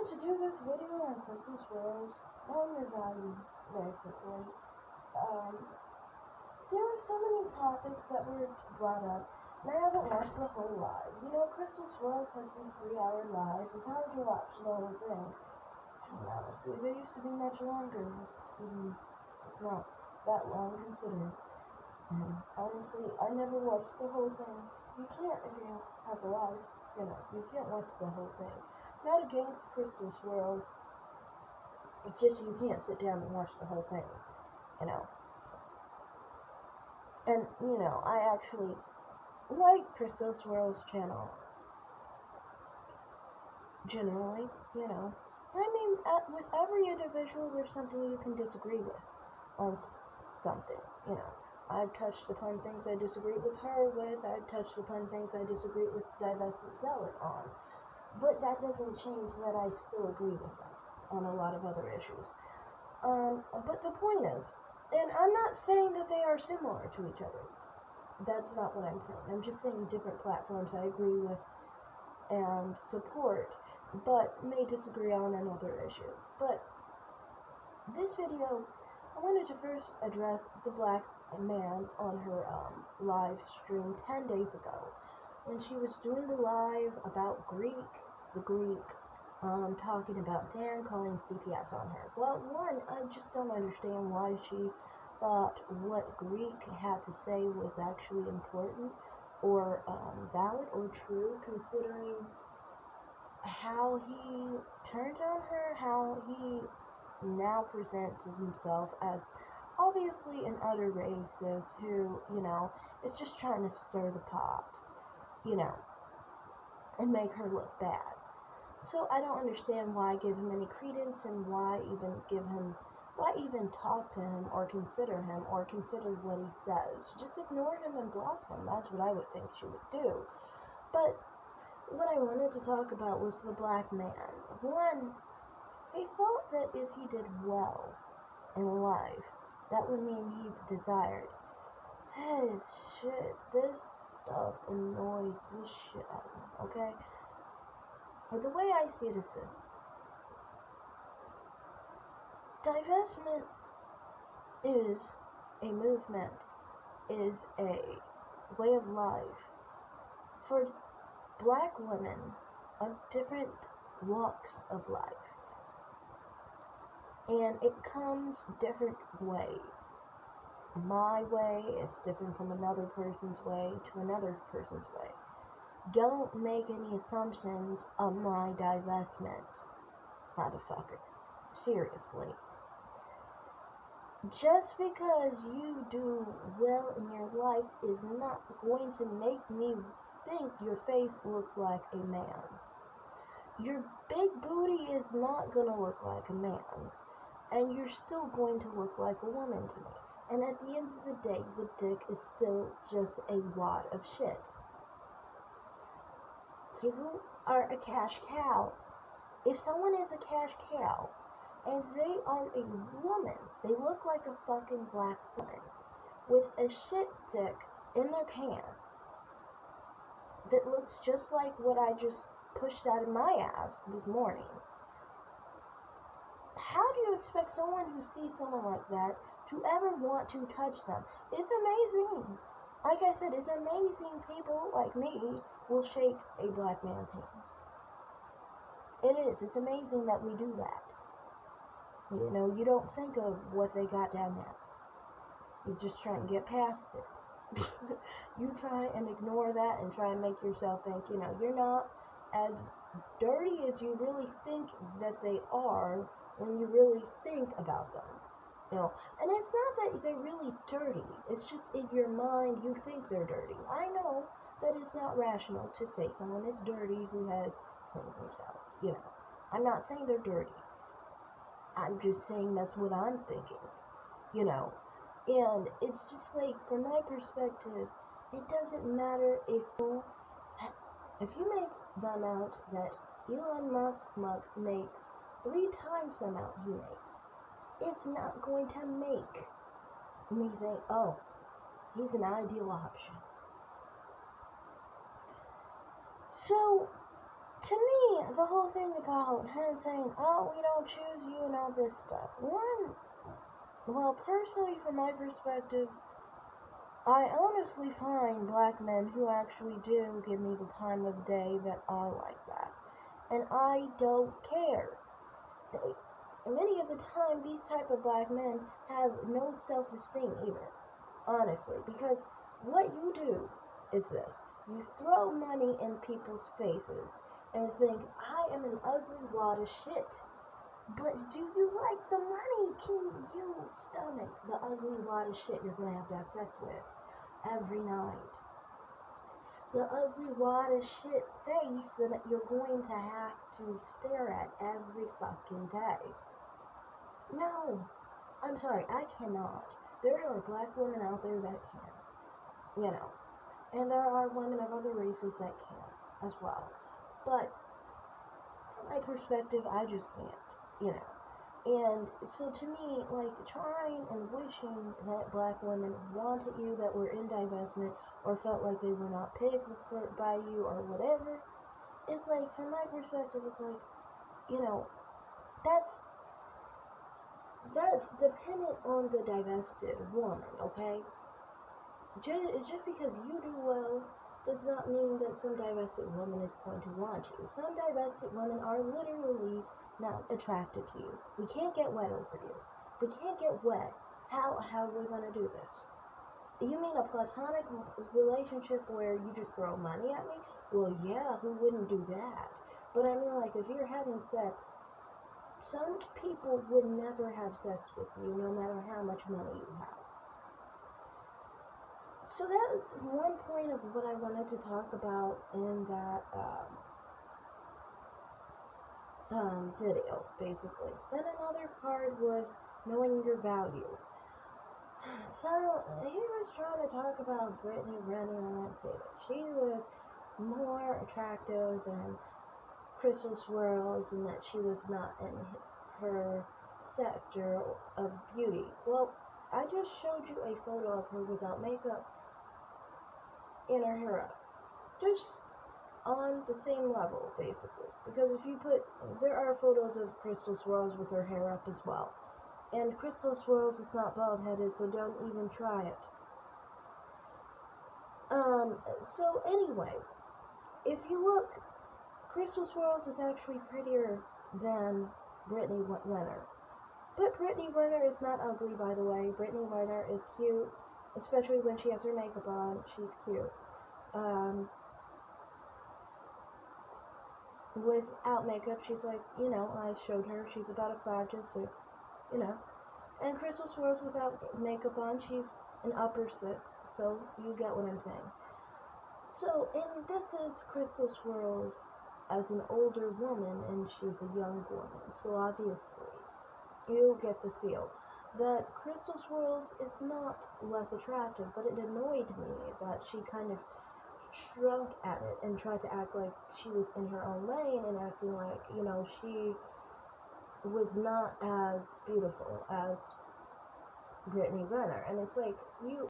to do this video on Christmas swirls, basically. Um, there were so many topics that were brought up, and I haven't watched the whole live. You know, Crystal Swirls has some 3-hour lives. It's hard to watch the whole thing. And honestly, they used to be much longer. It's not that long considered. And honestly, I never watched the whole thing. You can't if you have a live. You know, you can't watch the whole thing. Not against Crystal Swirls. It's just you can't sit down and watch the whole thing. You know. And, you know, I actually like Crystal Swirls' channel. Generally, you know. I mean, with every individual, there's something you can disagree with on something, you know. I've touched upon things I disagree with her with. I've touched upon things I disagree with Divested Zealot on. But that doesn't change that I still agree with them on a lot of other issues. But the point is, and I'm not saying that they are similar to each other. That's not what I'm saying. I'm just saying different platforms I agree with and support, but may disagree on another issue. But this video, I wanted to first address the black man on her live stream 10 days ago when she was doing the live about the Greek, talking about Dan calling CPS on her. Well, one, I just don't understand why she thought what Greek had to say was actually important or valid or true, considering how he turned on her, how he now presents himself as obviously an utter racist who, you know, is just trying to stir the pot, you know, and make her look bad. So I don't understand why give him any credence and why even talk to him or consider what he says. Just ignore him and block him. That's what I would think she would do. But what I wanted to talk about was the black man. One, he thought that if he did well in life, that would mean he's desired. Hey, shit, this stuff annoys the shit out of me, okay? But the way I see it is this. Divestment is a movement, is a way of life for black women of different walks of life. And it comes different ways. My way is different from another person's way to another person's way. Don't make any assumptions of my divestment, motherfucker. Seriously. Just because you do well in your life is not going to make me think your face looks like a man's. Your big booty is not going to look like a man's. And you're still going to look like a woman to me. And at the end of the day, the dick is still just a wad of shit. You are a cash cow. If someone is a cash cow, and they are a woman, they look like a fucking black woman, with a shit dick in their pants, that looks just like what I just pushed out of my ass this morning. How do you expect someone who sees someone like that to ever want to touch them? It's amazing. Like I said, it's amazing people like me will shake a black man's hand. It is. It's amazing that we do that. You know, you don't think of what they got down there. You just try and get past it. You try and ignore that and try and make yourself think, you know, you're not as dirty as you really think that they are when you really think about them. You know, and it's not that they're really dirty. It's just in your mind you think they're dirty. I know that it's not rational to say someone is dirty who has cleaned themselves. You know, I'm not saying they're dirty. I'm just saying that's what I'm thinking. You know, and it's just like, from my perspective, it doesn't matter if you make the amount that Elon Musk makes 3 times the amount he makes. It's not going to make me think, oh, he's an ideal option. So, To me, the whole thing about him saying, oh, we don't choose you and all this stuff. One, well, personally, from my perspective, I honestly find black men who actually do give me the time of day that are like that. And I don't care. Many of the time, these type of black men have no self-esteem either, honestly, because what you do is this. You throw money in people's faces and think, I am an ugly wad of shit. But do you like the money? Can you stomach the ugly wad of shit you're going to have sex with every night? The ugly wad of shit face that you're going to have to stare at every fucking day. No, I'm sorry, I cannot. There are black women out there that can, and there are women of other races that can as well. But from my perspective, I just can't, And so to me, like, trying and wishing that black women wanted you, that were in divestment, or felt like they were not picked by you, or whatever, it's like, from my perspective, it's like, that's dependent on the divested woman, okay? Just because you do well does not mean that some divested woman is going to want you. Some divested women are literally not attracted to you. We can't get wet over you. We can't get wet. How are we going to do this? You mean a platonic relationship where you just throw money at me? Well, yeah, who wouldn't do that? But I mean, like, if you're having sex, some people would never have sex with you, no matter how much money you have. So that's one point of what I wanted to talk about in that video, basically. Then another part was knowing your value. So he was trying to talk about Brittany Renner, and I'd say that she was more attractive than Crystal Swirls, and that she was not in her sector of beauty. Well, I just showed you a photo of her without makeup and her hair up. Just on the same level, basically. Because if you there are photos of Crystal Swirls with her hair up as well. And Crystal Swirls is not bald-headed, so don't even try it. So anyway, if you look, Crystal Swirls is actually prettier than Brittany Renner. But Brittany Renner is not ugly, by the way. Brittany Renner is cute, especially when she has her makeup on. She's cute. Without makeup, she's like, I showed her, she's about a 5 to 6, And Crystal Swirls without makeup on, she's an upper 6, so you get what I'm saying. So, and this is Crystal Swirls as an older woman, and she's a young woman, so obviously, you get the feel that Crystal Swirls is not less attractive, but it annoyed me that she kind of shrunk at it and tried to act like she was in her own lane and acting like, she was not as beautiful as Brittany Renner. And it's like, you